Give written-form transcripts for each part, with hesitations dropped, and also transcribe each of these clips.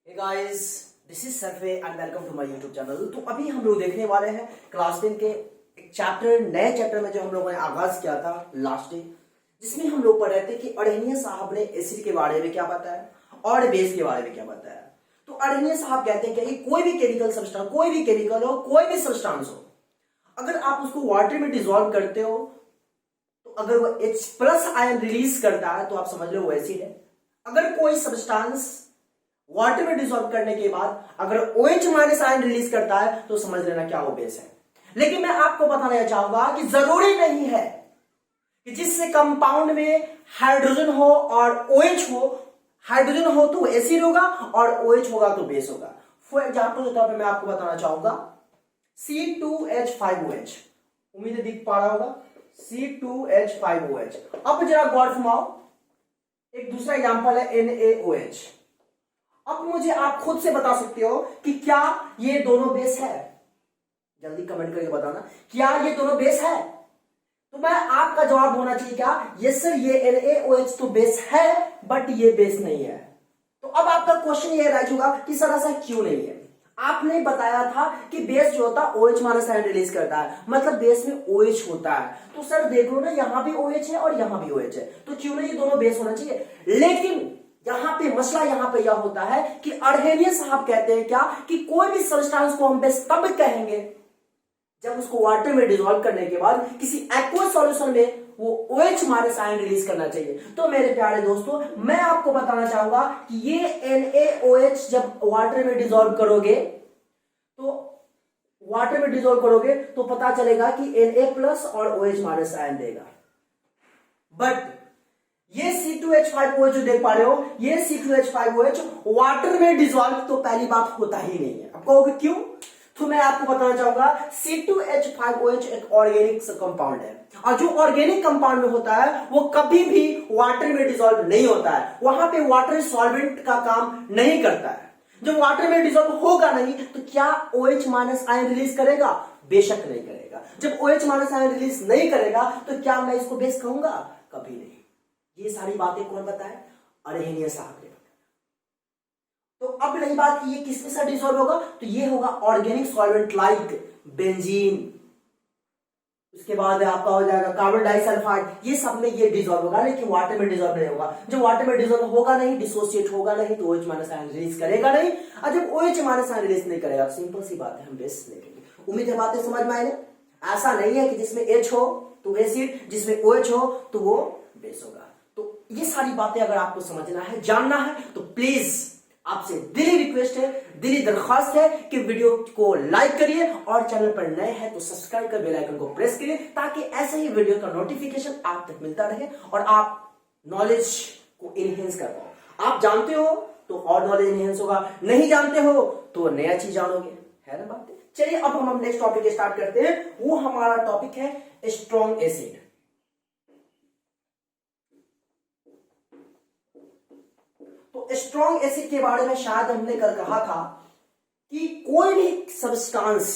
Hey guys, this is सरफे and welcome to my YouTube channel. तो अभी हम लोग देखने वाले हैं क्लास 10 के एक चैप्टर, नए चैप्टर में जो हम लोगों ने आगाज किया था लास्ट डे, जिसमें हम लोग पढ़ रहे थे कि अड़ेनिया साहब ने एसिड के बारे में क्या बताया और बेस के बारे में क्या बताया। तो अड़ेनिया साहब कहते हैं कि कोई भी केमिकल सब्सटेंस, कोई भी केमिकल हो, कोई भी सब्सटेंस हो, अगर आप उसको वाटर में डिसॉल्व करते हो तो अगर वो H प्लस आयन रिलीज करता है तो आप समझ लो वो एसिड है। अगर कोई सब्सटेंस वाटर में डिसॉल्व करने के बाद अगर OH माइनस आयन रिलीज करता है तो समझ लेना क्या वो बेस है। लेकिन मैं आपको बताना चाहूंगा कि जरूरी नहीं है कि जिससे कंपाउंड में हाइड्रोजन हो और OH हो, हाइड्रोजन हो तो एसिड होगा और OH होगा तो बेस होगा। फॉर एग्जाम्पल के तौर पर मैं आपको बताना चाहूंगा C2H5OH, उम्मीद है दिख पा रहा होगा C2H5OH। अब जरा गौर फरमाओ, एक दूसरा एग्जाम्पल है NaOH। अब मुझे आप खुद से बता सकते हो कि क्या ये दोनों बेस है। जल्दी कमेंट करके बताना, क्या ये दोनों बेस है। तो मैं आपका जवाब होना चाहिए क्या, यस सर ये NaOH तो बेस है बट ये बेस नहीं है। तो अब आपका क्वेश्चन ये रह चुका कि सर ऐसा क्यों नहीं है। आपने बताया था कि बेस जो होता है OH माइनस आयन रिलीज करता है, मतलब बेस में OH होता है। तो सर देख लो ना, यहां भी OH है और यहां भी OH है, तो क्यों नहीं ये दोनों बेस होना चाहिए। लेकिन यहां पे मसला यहां पे यह होता है कि अड़ेनिया साहब कहते हैं क्या कि कोई भी सब्सटेंस को हम बेस तब कहेंगे जब उसको वाटर में डिसॉल्व करने के बाद किसी एक्वस सॉल्यूशन में वो OH माइनस आयन रिलीज करना चाहिए। तो मेरे प्यारे दोस्तों, मैं आपको बताना चाहूंगा कि ये NaOH जब वाटर में डिसॉल्व करोगे तो पता चलेगा कि Na प्लस और OH माइनस आयन देगा। बट ये C2H5OH जो देख पा रहे हो, ये C2H5OH वाटर में डिसॉल्व तो पहली बात होता ही नहीं है। आप कहोगे क्यों, तो मैं आपको बताना चाहूंगा C2H5OH एक ऑर्गेनिक कंपाउंड है और जो ऑर्गेनिक कंपाउंड में होता है वो कभी भी वाटर में डिसॉल्व नहीं होता है। वहां पे वाटर सॉल्वेंट का काम नहीं करता है। जब वाटर में डिसॉल्व होगा नहीं तो क्या OH माइनस आयन रिलीज करेगा, बेशक नहीं करेगा। जब OH माइनस आयन रिलीज नहीं करेगा तो क्या मैं इसको बेस कहूंगा, कभी नहीं। ये सारी बातें कौन बताए, अड़ेनिया साहब ने। तो अब रही बात कि ये किसके साथ डिसॉल्व होगा, तो ये होगा ऑर्गेनिक सॉल्वेंट लाइक बेंजीन, उसके बाद आपका हो जाएगा कार्बन डाइसल्फाइड, ये सब में ये डिसॉल्व होगा, लेकिन वाटर में डिसॉल्व नहीं होगा। जब वाटर में डिसॉल्व होगा नहीं, डिसोसिएट होगा नहीं, तो OH माइनस आयन रिलीज करेगा नहीं। और जब OH माइनस आयन रिलीज नहीं करेगा तो सिंपल सी बात है, हम बेस देखेंगे। उम्मीद है बातें समझ में आई। ऐसा नहीं है कि जिसमें H हो तो एसिड, जिसमें OH हो तो वो बेस होगा। तो ये सारी बातें अगर आपको समझना है, जानना है, तो प्लीज आपसे दिली रिक्वेस्ट है, दिली दरख्वास्त है कि वीडियो को लाइक करिए और चैनल पर नए हैं तो सब्सक्राइब कर बेल आइकन को प्रेस करिए ताकि ऐसे ही वीडियो का नोटिफिकेशन आप तक मिलता रहे और आप नॉलेज को इनहेंस कर पाओ। आप जानते हो तो और नॉलेज इनहेंस होगा, नहीं जानते हो तो नया चीज जानोगे, है ना बात। चलिए अब हम नेक्स्ट टॉपिक स्टार्ट करते हैं। वो हमारा टॉपिक है स्ट्रॉन्ग एसिड। तो स्ट्रॉन्ग एसिड के बारे में शायद हमने कल कहा था कि कोई भी सब्सटेंस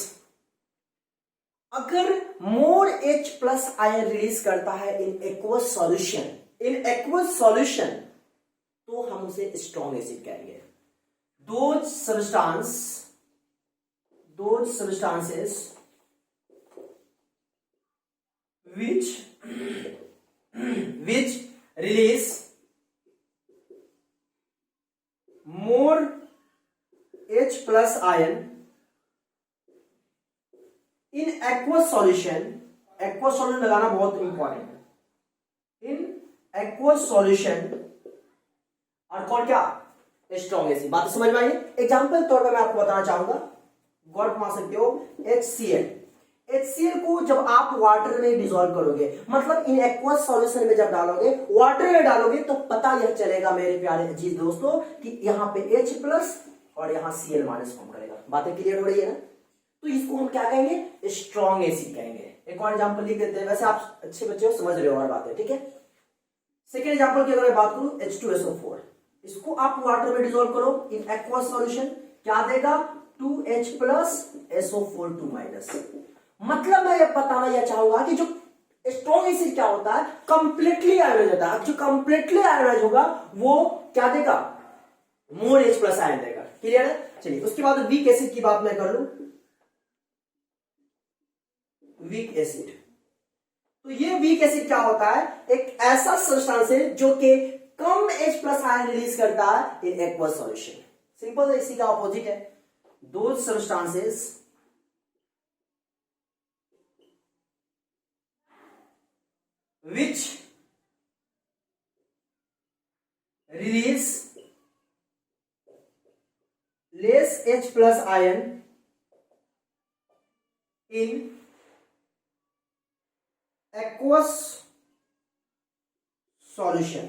अगर मोर H प्लस आयन रिलीज करता है इन एक्वस सॉल्यूशन तो हम उसे स्ट्रॉन्ग एसिड कहेंगे। Those substances which release more H plus ion in aqueous solution लगाना बहुत इंपॉर्टेंट है। इन aqueous solution और कौन क्या, स्ट्रॉन्ग एसिड। बात समझ में आई। एग्जाम्पल तौर पर मैं आपको बताना चाहूंगा, गौर फरमा सकते हो HCl को जब आप वाटर में डिसॉल्व करोगे, मतलब इन एक्वस सॉल्यूशन में जब डालोगे, वाटर में डालोगे, तो पता यह चलेगा मेरे प्यारे अजीज दोस्तों कि यहां पे H प्लस और यहां Cl माइनस फॉर्म करेगा। बातें क्लियर हो रही है ना। तो इसको हम क्या कहेंगे, स्ट्रॉन्ग एसिड कहेंगे। एक और एग्जाम्पल लिख देते हैं, वैसे आप अच्छे बच्चे हो, समझ रहे हो और बातें, ठीक है। सेकेंड एग्जाम्पल की अगर मैं बात करूं, H2SO4, इसको आप वाटर में डिसॉल्व करो इन एक्वस सॉल्यूशन, क्या देगा, 2H प्लस SO4 2 माइनस। मतलब मैं बताना यह चाहूंगा कि जो स्ट्रॉन्ग एसिड क्या होता है, कंप्लीटली आयोनाइज होता है। जो कंप्लीटली आयोनाइज होगा वो क्या देगा, मोर H प्लस आयन देगा। क्लियर है? चलिए उसके बाद वीक एसिड की बात मैं कर लूं। वीक एसिड, तो ये वीक एसिड क्या होता है? एक ऐसा सब्सटेंस है जो कि कम H प्लस आयन रिलीज करता है इन एक्वस सॉल्यूशन। सिंपल है, इसी का ऑपोजिट है। दो substances which release less H plus ion in aqueous solution।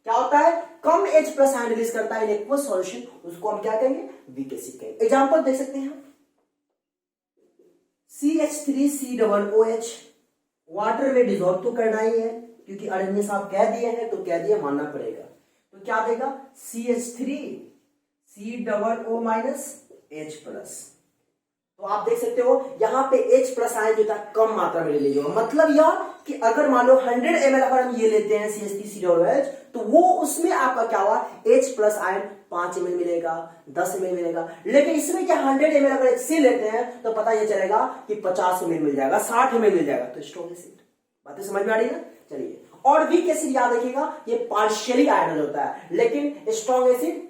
क्या होता है? कम H प्लस आयन रिलीज करता है इन एक्वस सॉल्यूशन, उसको हम क्या कहेंगे? वीक एसिड कहेंगे। एग्जांपल देख सकते हैं, CH3COOH वाटर में डिजोल्व तो करना ही है, क्योंकि अरण्य साहब कह दिए हैं तो कह दिए, मानना पड़ेगा। तो क्या देगा? CH3COO minus H plus. तो आप देख सकते हो यहां पे H प्लस आयन जो था कम मात्रा में ले लीजिएगा। मतलब यह कि अगर मान लो 100 ml अगर हम ये लेते हैं CH3COOH, तो वो उसमें आपका क्या हुआ? H प्लस आयन 5 ml मिलेगा, 10 ml मिलेगा। लेकिन इसमें क्या 100 ml अगर HC लेते हैं तो पता ये चलेगा कि 50 ml मिल जाएगा, 60 ml मिल जाएगा। तो स्ट्रॉन्ग एसिड, बातें समझ में आ रही है? चलिए, और वीक एसिड याद रखिएगा, ये पार्शियली आयनाइज होता है, लेकिन स्ट्रॉन्ग एसिड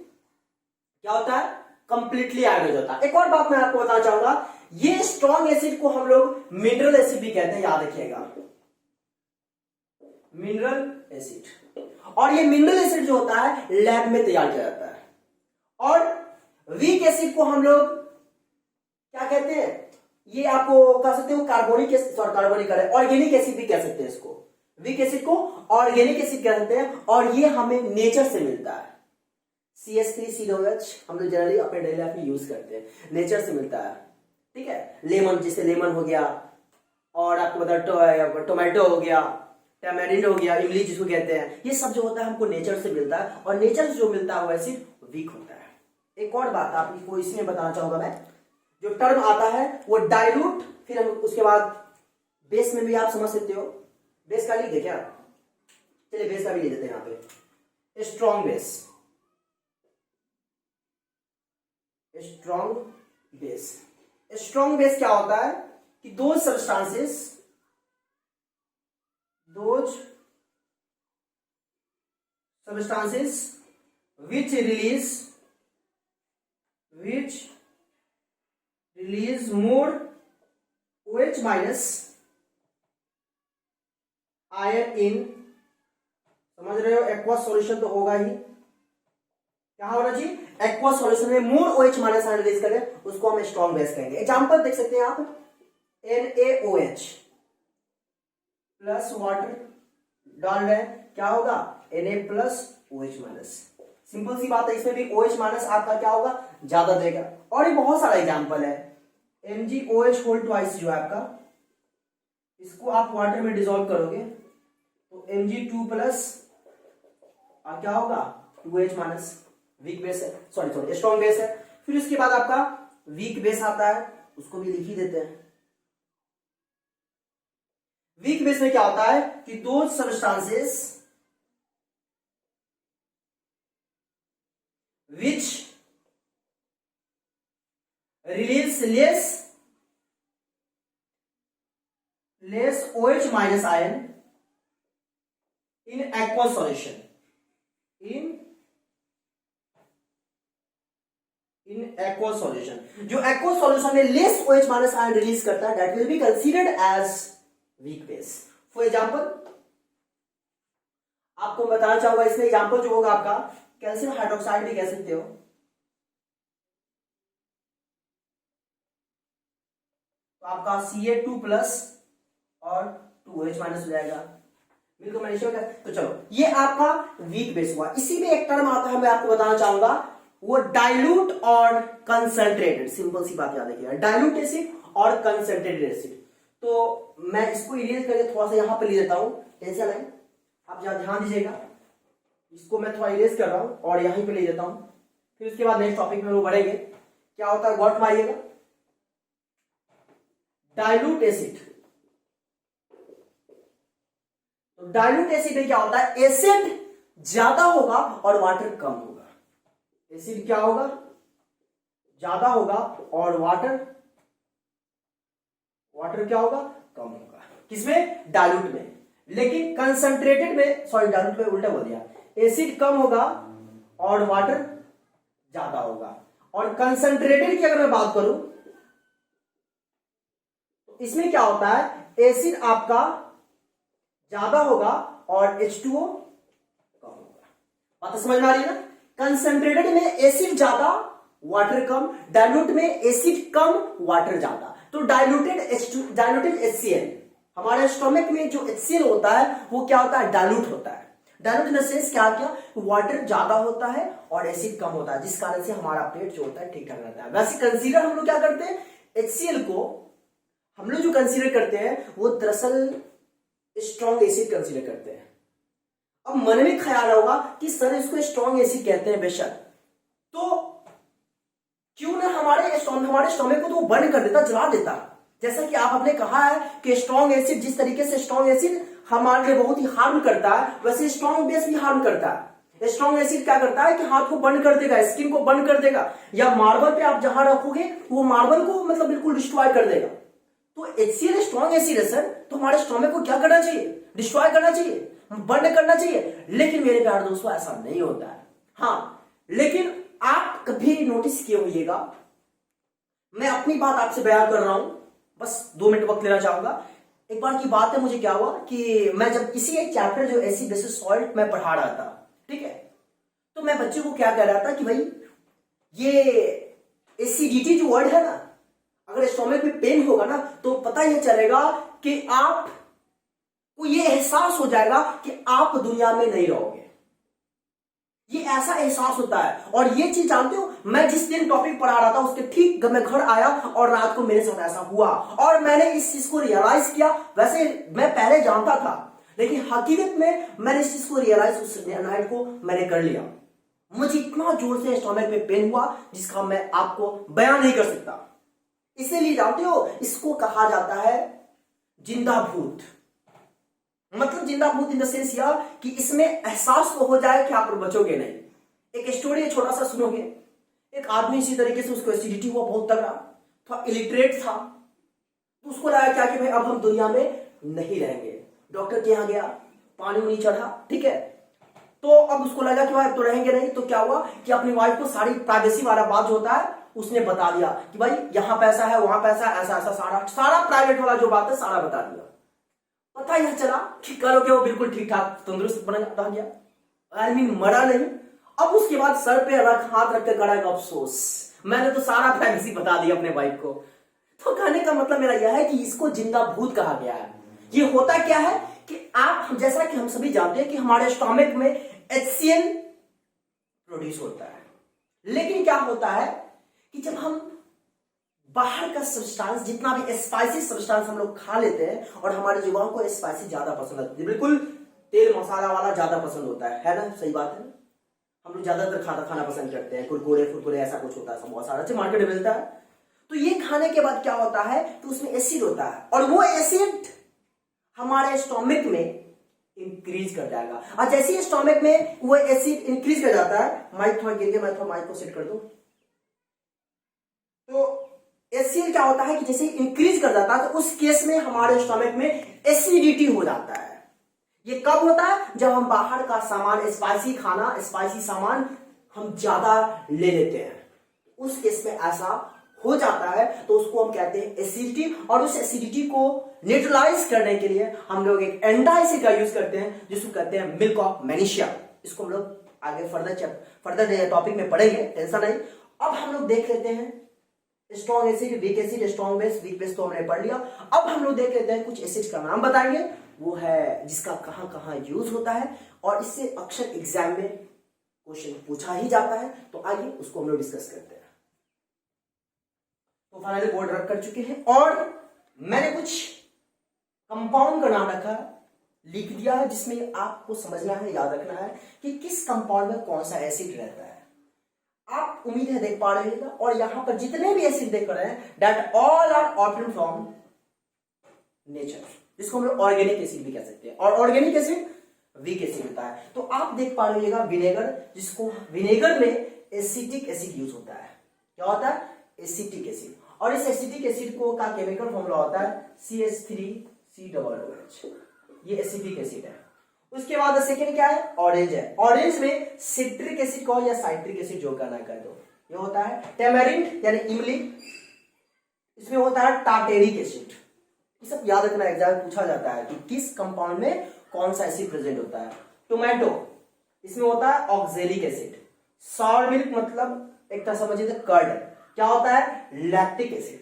क्या होता है? कंप्लीटली आयनाइज होता है। एक और बात मैं आपको बताना चाहूंगा, ये स्ट्रॉन्ग एसिड को हम लोग मिनरल एसिड भी कहते हैं, याद रखिएगा, मिनरल एसिड। और ये मिनरल एसिड जो होता है लैब में तैयार किया जाता है। और वीक एसिड को हम लोग क्या कहते हैं? ये आपको कह सकते हो carbonic acid, carbonic organic acid भी कह सकते हैं इसको। वीक एसिड को ऑर्गेनिक एसिड कह सकते हैं, और ये हमें नेचर से मिलता है। CH3COOH हम लोग जनरली अपने डेली लाइफ में यूज करते हैं, नेचर से मिलता है। ठीक है, लेमन, जैसे लेमन हो गया, और आपको बता टोमेटो हो गया, टैमेरिंड हो गया, इमली जिसको कहते हैं, ये सब जो होता है हमको नेचर से मिलता है, और नेचर से जो मिलता है वो एसिड वीक होता है। एक और बात आपको इसमें बताना चाहूंगा मैं, जो टर्म आता है वो डाइल्यूट, फिर हम उसके बाद बेस में भी आप समझ सकते हो। बेस का लिख दे क्या? चलिए बेस का भी ले देते हैं यहां पे, strong base. Strong base, strong base क्या होता है कि दो substances which release more OH minus ion in, समझ रहे हो, एक्वस सॉल्यूशन तो होगा ही। क्या होना चाहिए? एक्वस सॉल्यूशन में मोर OH माइनस आयन रिलीज करें, उसको हम स्ट्रॉन्ग बेस कहेंगे। एग्जांपल देख सकते हैं आप, NaOH प्लस वाटर डाल रहे हैं, क्या होगा? Na plus OH minus. Simple सी बात है, इसमें भी OH माइनस आपका क्या होगा? ज्यादा देगा। और ये बहुत सारा एग्जांपल है, MgOH होल ट्वाइस जो है आपका, इसको आप वाटर में डिसॉल्व करोगे तो Mg2 प्लस क्या होगा? 2H minus. वीक बेस है, सॉरी स्ट्रॉन्ग बेस है। फिर उसके बाद आपका वीक बेस आता है, उसको भी लिख ही देते हैं। वीक बेस में क्या होता है कि दो substances which release less OH minus ion in aqueous solution, in aqueous solution, जो aqueous solution में less OH minus ion release करता है, that will be considered as weak base. For example, आपको बताना चाहूंगा, इसमें एग्जांपल जो होगा आपका कैल्शियम हाइड्रोक्साइड भी कह सकते हो। तो आपका Ca2 प्लस और 2OH माइनस हो जाएगा, बिल्कुल मैग्नीशियम का। तो चलो, ये आपका वीक बेस हुआ। इसी में एक टर्म आता है, मैं आपको बताना चाहूंगा, वो डाइल्यूट और कंसंट्रेटेड। सिंपल सी बात याद रखिएगा, डाइल्यूट एसिड और कंसंट्रेटेड एसिड। तो मैं इसको इरेज करके थोड़ा सा यहां पर ले देता हूं, टेंशन नहीं, आप ध्यान दीजिएगा। इसको मैं थोड़ा इरेज कर रहा हूं और यहीं पे ले देता हूं, फिर उसके बाद नेक्स्ट टॉपिक में वो बढ़ेंगे। क्या होता है, गॉट मारिएगा, डाइल्यूट एसिड। तो डाइल्यूट एसिड में क्या होता है, एसिड ज्यादा होगा और वाटर कम होगा। एसिड क्या होगा, ज्यादा होगा और वाटर क्या होगा, कम होगा। किसमें, डाइल्यूट में। लेकिन कंसंट्रेटेड में, सॉरी डाइल्यूट में उल्टा बोल दिया, एसिड कम होगा और वाटर ज्यादा होगा। और कंसंट्रेटेड की अगर मैं बात करूं तो इसमें क्या होता है, एसिड आपका ज्यादा होगा और H2O कम होगा। बात समझ में आ रही है ना। कंसंट्रेटेड में एसिड ज्यादा वाटर कम, डाइल्यूट में एसिड कम वाटर ज्यादा। तो डाइल्यूटेड HCl, हमारे स्टोमक में जो HCl होता है वो क्या होता है, डाइल्यूट होता है। डाइल्यूट इन द सेंस क्या किया, वाटर ज्यादा होता है और एसिड कम होता है, जिस कारण से हमारा पेट जो होता है ठीक ठाक रहता है। वैसे कंसीडर हम लोग क्या करते हैं, HCl को हम लोग जो कंसीडर करते हैं वो दरअसल स्ट्रॉन्ग एसिड कंसीडर करते हैं। अब मन में ख्याल होगा कि सर इसको स्ट्रॉन्ग एसिड कहते हैं, बेशक, तो क्यों ना हमारे स्टोमक को तो बर्न कर देता, जला देता। जैसा कि आपने कहा है कि स्ट्रॉन्ग एसिड, जिस तरीके से स्ट्रॉन्ग एसिड हमारे लिए बहुत ही हार्म करता है, वैसे स्ट्रॉन्ग बेस भी हार्म करता है। स्ट्रॉन्ग एसिड क्या करता है कि हाथ को बर्न कर देगा, स्किन को बर्न कर देगा, या मार्बल पे आप जहां रखोगे वो मार्बल को मतलब बिल्कुल डिस्ट्रॉय कर देगा। तो HCl स्ट्रॉन्ग एसिड है सर, तो हमारे स्टोमक को क्या करना चाहिए, डिस्ट्रॉय करना चाहिए, बर्न करना चाहिए। लेकिन मेरे प्यारे दोस्तों ऐसा नहीं होता है। हाँ, लेकिन आप कभी नोटिस किए होइएगा, मैं अपनी बात आपसे बयान कर रहा हूं, बस 2 मिनट वक्त लेना चाहूंगा। एक बार की बात है, मुझे क्या हुआ कि मैं जब किसी एक चैप्टर जो एसिड बेसिस सॉल्ट में पढ़ा रहा था, ठीक है, तो मैं बच्चे को क्या कह रहा था कि भाई ये एसिडिटी जो वर्ड है ना, अगर स्टोमक में पेन होगा ना तो पता ही चलेगा कि आपको ये एहसास हो जाएगा कि आप दुनिया में नहीं रहोगे। ये ऐसा एहसास होता है। और ये चीज जानते हो, मैं जिस दिन टॉपिक पढ़ा रहा था उसके ठीक मैं घर आया और रात को मेरे साथ ऐसा हुआ और मैंने इस चीज को रियलाइज किया। वैसे मैं पहले जानता था, लेकिन हकीकत में मैंने इस चीज को रियलाइज उस नाइट को मैंने कर लिया। मुझे इतना जोर से स्टोमक में पेन हुआ जिसका मैं आपको बयान नहीं कर सकता। इसीलिए जानते हो इसको कहा जाता है जिंदा भूत। मतलब जिंदा भूत इन द सेंस यह कि इसमें एहसास तो हो जाए कि आप बचोगे नहीं। एक स्टोरी छोटा सा सुनोगे, एक आदमी इसी तरीके से उसको एसिडिटी हुआ बहुत तगड़ा, थोड़ा इलिटरेट था, तो उसको लगा क्या कि भाई अब हम दुनिया में नहीं रहेंगे। डॉक्टर के यहां गया, पानी नहीं चढ़ा, ठीक है, तो अब उसको लगा कि भाई अब तो रहेंगे नहीं। तो क्या हुआ कि अपनी वाइफ को सारी प्राइवेसी वाला बात जो होता है उसने बता दिया कि भाई यहां पैसा है, वहां पैसा है, ऐसा ऐसा सारा प्राइवेट वाला जो बात है सारा बता दिया। पता यह चला कि करो क्या, वो बिल्कुल ठीक ठाक तंदुरुस्त बना गया, आदमी मरा नहीं। अब उसके बाद सर पे हाथ रख कर करा अफसोस, मैंने तो सारा प्राइवेसी बता दिया अपने वाइफ को। तो कहने का मतलब मेरा यह है कि इसको जिंदा भूत कहा गया है। ये होता क्या है कि आप, जैसा कि हम सभी जानते हैं कि हमारे स्टोमक में HCl प्रोड्यूस होता है, लेकिन क्या होता है कि जब हम बाहर का सब्सटेंस, जितना भी स्पाइसी सब्सटेंस हम लोग खा लेते हैं, और हमारे जुबान को स्पाइसी ज्यादा पसंद होती है, बिल्कुल तेल मसाला वाला ज्यादा पसंद होता है ना, सही बात है ना। हम लोग ज्यादातर खाना पसंद करते हैं, कुरकुरे ऐसा कुछ होता है, समोसा अच्छा मार्केट में मिलता है। तो ये खाने के बाद क्या होता है तो उसमें एसिड होता है, और वो एसिड हमारे स्टोमक में इंक्रीज कर जाएगा। और जैसे ही स्टोमक में वो एसिड इंक्रीज कर जाता है, माइक थोड़ा गिर गया, मैं थोड़ा माइक को सेट कर दूं, तो HCl क्या होता है कि जैसे इंक्रीज कर जाता है तो उस केस में हमारे स्टोमक में एसिडिटी हो जाता है। ये कब होता है, जब हम बाहर का सामान, स्पाइसी खाना, स्पाइसी सामान हम ज्यादा ले लेते हैं, उस केस में ऐसा हो जाता है। तो उसको हम कहते हैं एसिडिटी, और उस एसिडिटी को न्यूट्रलाइज करने के लिए हम लोग एक एंटासिड का यूज करते हैं जिसको कहते हैं मिल्क ऑफ मैग्नीशिया। इसको हम लोग आगे फर्दर टॉपिक में पढ़ेंगे, टेंशन नहीं। अब हम लोग देख लेते हैं strong acid, weak acid, strong base, weak base तो हमने पढ़ लिया। अब हम लोग देख लेते हैं कुछ एसिड का नाम बताएंगे, वो है जिसका कहां कहां यूज होता है, और इससे अक्सर एग्जाम में क्वेश्चन पूछा ही जाता है। तो आइए उसको हम लोग डिस्कस करते हैं। तो फाइनली बोर्ड रख कर चुके हैं, और मैंने कुछ कंपाउंड का नाम रखा, लिख दिया है, जिसमें आपको समझना है, याद रखना है कि किस कंपाउंड में कौन सा एसिड रहता है। आप उम्मीद है देख पा रहे हैं, और यहां पर जितने भी एसिड देख रहे हैं, that all are obtained from nature, जिसको हम लोग ऑर्गेनिक एसिड भी कह सकते हैं, और ऑर्गेनिक एसिड वीक एसिड होता है। तो आप देख पा रहिएगा विनेगर, जिसको विनेगर में एसिटिक एसिड यूज होता है, क्या होता है, एसिटिक एसिड। और इस एसिटिक एसिड को का केमिकल फॉर्मूला होता है CH3COOH, ये एसिटिक एसिड है। उसके बाद सेकंड क्या है, ऑरेंज है। ऑरेंज में सिट्रिक एसिड कहो या साइट्रिक एसिड जो करना है कर दो। ये होता है टेमेरिंड यानी इमली, इसमें होता है टार्टेरिक एसिड। ये सब याद रखना, एग्जाम में पूछा जाता है कि किस कंपाउंड में कौन सा एसिड प्रेजेंट होता है। टोमेटो, इसमें होता है ऑक्जेलिक एसिड। सॉर मिल्क मतलब एक तरह समझिए कर्ड, क्या होता है, lactic acid.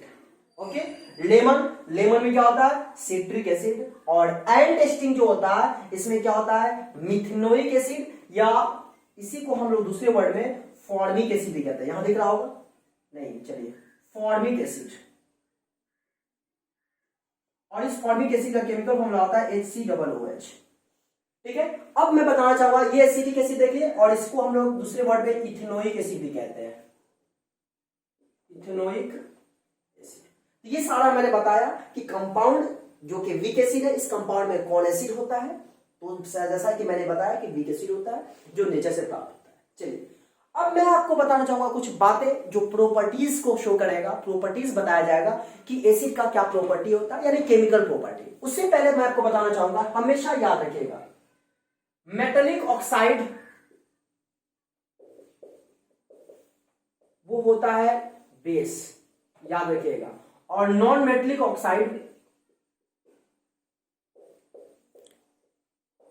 Okay, lemon, lemon में क्या होता है, सिट्रिक एसिड। और एंटासिड जो होता है इसमें क्या होता है, मिथेनोइक एसिड, या इसी को हम लोग दूसरे वर्ड में फॉर्मिक एसिड भी कहते हैं। यहां दिख रहा होगा, नहीं चलिए, फॉर्मिक एसिड। और इस फॉर्मिक एसिड का केमिकल फॉर्मूला होता है HCOOH। ठीक है, अब मैं बताना चाहूंगा ये एसिटिक एसिड देखिए, और इसको हम लोग दूसरे वर्ड में इथेनोइक एसिड भी कहते हैं, इथेनोइक एसिड। तो ये सारा मैंने बताया कि कंपाउंड जो कि वीक एसिड है, इस कंपाउंड में कौन एसिड होता है। तो जैसा कि मैंने बताया कि वीक एसिड होता है जो नेचर से प्राप्त होता है। चलिए, अब मैं आपको बताना चाहूंगा कुछ बातें जो प्रॉपर्टीज को शो करेगा, प्रॉपर्टीज बताया जाएगा कि एसिड का क्या प्रॉपर्टी होता है, यानी केमिकल प्रॉपर्टी। उससे पहले मैं आपको बताना चाहूंगा, हमेशा याद रखिएगा, मेटेलिक ऑक्साइड वो होता है बेस, याद रखिएगा। और नॉन मेटेलिक ऑक्साइड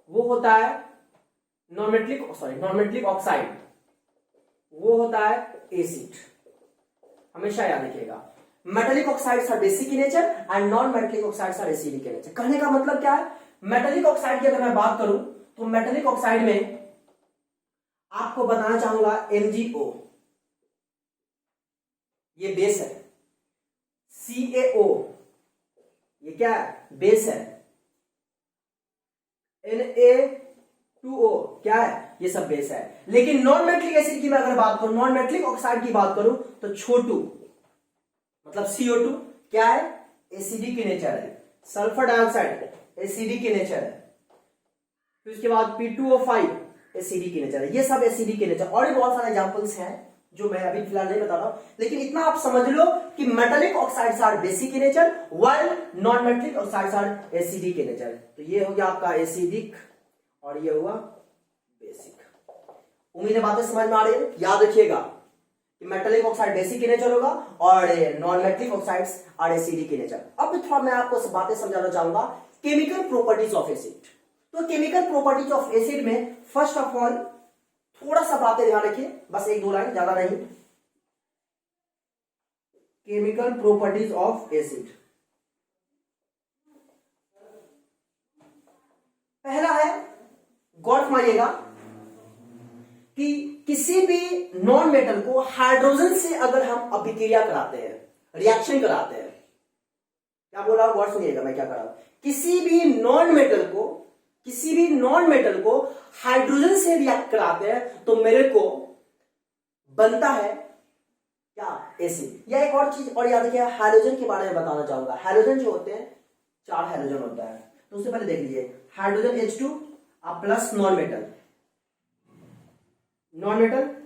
वो होता है नॉन मेटेलिक ऑक्साइड वो होता है एसिड। हमेशा याद रखिएगा, metallic oxides are basic in nature and non metallic oxides are acidic in nature. कहने का मतलब क्या है, मेटेलिक ऑक्साइड की अगर मैं बात करूं तो मेटेलिक ऑक्साइड में आपको बताना चाहूंगा MgO, ये बेस है। CaO, ये क्या है, बेस है। Na2O क्या है, ये सब बेस है। लेकिन नॉन मेटेलिक एसिड की मैं अगर बात करूं, नॉन मेटेलिक ऑक्साइड की बात करूं तो छोटू मतलब CO2 क्या है, एसिडिक नेचर है। सल्फर डाइऑक्साइड एसिडिक नेचर है। फिर उसके बाद P2O5 एसिडिक नेचर है। ये सब एसिडिक नेचर, और भी बहुत सारे एग्जांपल्स हैं जो मैं अभी फिलहाल नहीं बता रहा हूं, लेकिन इतना आप समझ लो कि metallic oxides are basic in nature while non metallic oxides are acidic in nature. तो ये हो गया आपका एसिडिक और ये हुआ बेसिक। उम्मीद है बातें समझ में आ रही है। याद रखिएगा कि metallic oxide basic in nature होगा और non metallic oxides are acidic in nature. अब थोड़ा मैं आपको बातें समझाना चाहूंगा केमिकल प्रॉपर्टीज ऑफ एसिड। तो केमिकल प्रॉपर्टीज ऑफ एसिड में फर्स्ट ऑफ ऑल थोड़ा सा बातें ध्यान रखिए, बस एक दो लाइन, ज्यादा नहीं। केमिकल प्रॉपर्टीज ऑफ एसिड, पहला है, गौर फरमाइएगा कि किसी भी नॉन मेटल को हाइड्रोजन से अगर हम अभिक्रिया कराते हैं, रिएक्शन कराते हैं, क्या बोला, गौर सुनिएगा मैं क्या कर रहा हूं, किसी भी नॉन मेटल को हाइड्रोजन से रिएक्ट कराते हैं तो मेरे को बनता है क्या, एसिड। या एक और चीज और याद रखिए, हाइड्रोजन के बारे में बताना चाहूंगा। हाइड्रोजन जो होते हैं, 4 हाइड्रोजन होता है। तो उससे पहले देख लीजिए, hydrogen H2 plus non metal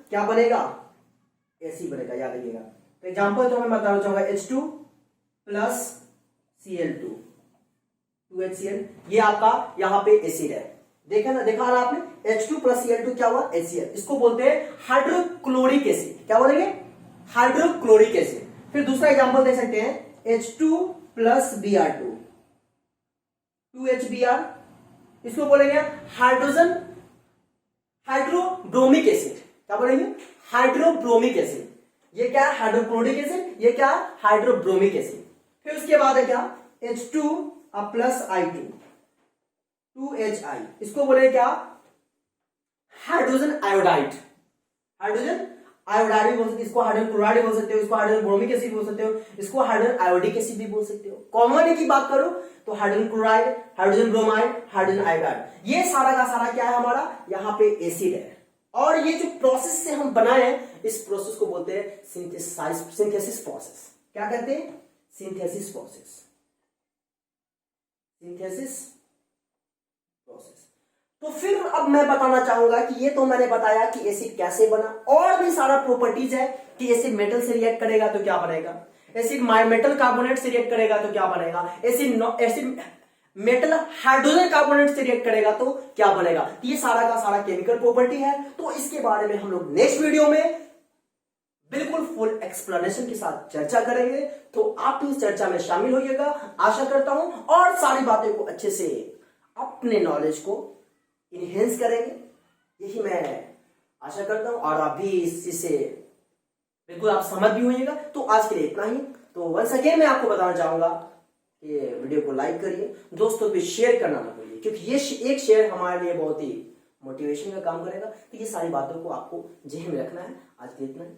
क्या बनेगा, एसिड बनेगा, याद रखिएगा। तो एग्जांपल जो मैं बताना चाहूंगा, H2 प्लस Cl2 2HCl, ये आपका यहां पे एसिड है। देखा ना आपने, H2 प्लस Cl2 क्या हुआ, HCl। इसको बोलते हैं हाइड्रोक्लोरिक एसिड। क्या बोलेंगे, हाइड्रोक्लोरिक एसिड। फिर दूसरा एग्जांपल देख सकते हैं, H2 प्लस Br2 2HBr, इसको बोलेंगे हाइड्रोब्रोमिक एसिड। क्या बोलेंगे, हाइड्रोब्रोमिक एसिड। ये क्या है, हाइड्रोक्लोरिक एसिड, ये क्या है, हाइड्रोब्रोमिक एसिड। फिर उसके बाद है क्या, H2 प्लस I2 2HI, इसको बोले क्या, हाइड्रोजन आयोडाइड। हाइड्रोजन आयोडाइड भी बोल सकते हो, इसको हाइड्रोजन क्लोराइड बोल सकते हो, इसको हाइड्रोजन ब्रोमिक एसिड बोल सकते हो, इसको हाइड्रोजन आयोडिक एसिड भी बोल सकते हो। कॉमन की बात करो तो hydrogen chloride, hydrogen bromide, hydrogen iodide, ये सारा का सारा क्या है हमारा, यहाँ पे एसिड है। और ये जो प्रोसेस से हम बनाए हैं, इस प्रोसेस को बोलते हैं सिंथेसिस प्रोसेस। क्या कहते हैं, सिंथेसिस प्रोसेस। तो फिर अब मैं बताना चाहूंगा कि ये तो मैंने बताया कि एसिड कैसे बना, और भी सारा प्रॉपर्टीज है कि एसिड मेटल से रिएक्ट करेगा तो क्या बनेगा, एसिड मेटल कार्बोनेट से रिएक्ट करेगा तो क्या बनेगा, एसिड मेटल हाइड्रोजन कार्बोनेट से रिएक्ट करेगा तो क्या बनेगा। ये सारा का सारा केमिकल प्रॉपर्टी है। तो इसके बारे में हम लोग नेक्स्ट वीडियो में बिल्कुल फुल एक्सप्लेनेशन के साथ चर्चा करेंगे। तो आप भी इस चर्चा में शामिल होइएगा, आशा करता हूं, और सारी बातें को अच्छे से अपने नॉलेज को इनहेंस करेंगे, यही मैं आशा करता हूं। और आप भी इससे बिल्कुल आप समझ भी होइएगा। तो आज के लिए इतना ही। तो वंस अगेन मैं आपको बताना चाहूंगा कि वीडियो को लाइक करिए, दोस्तों को शेयर करना ना भूलिए, क्योंकि ये एक शेयर हमारे लिए बहुत ही मोटिवेशन का काम करेगा। तो ये सारी बातों को आपको जहन में रखना है। आज के लिए इतना ही।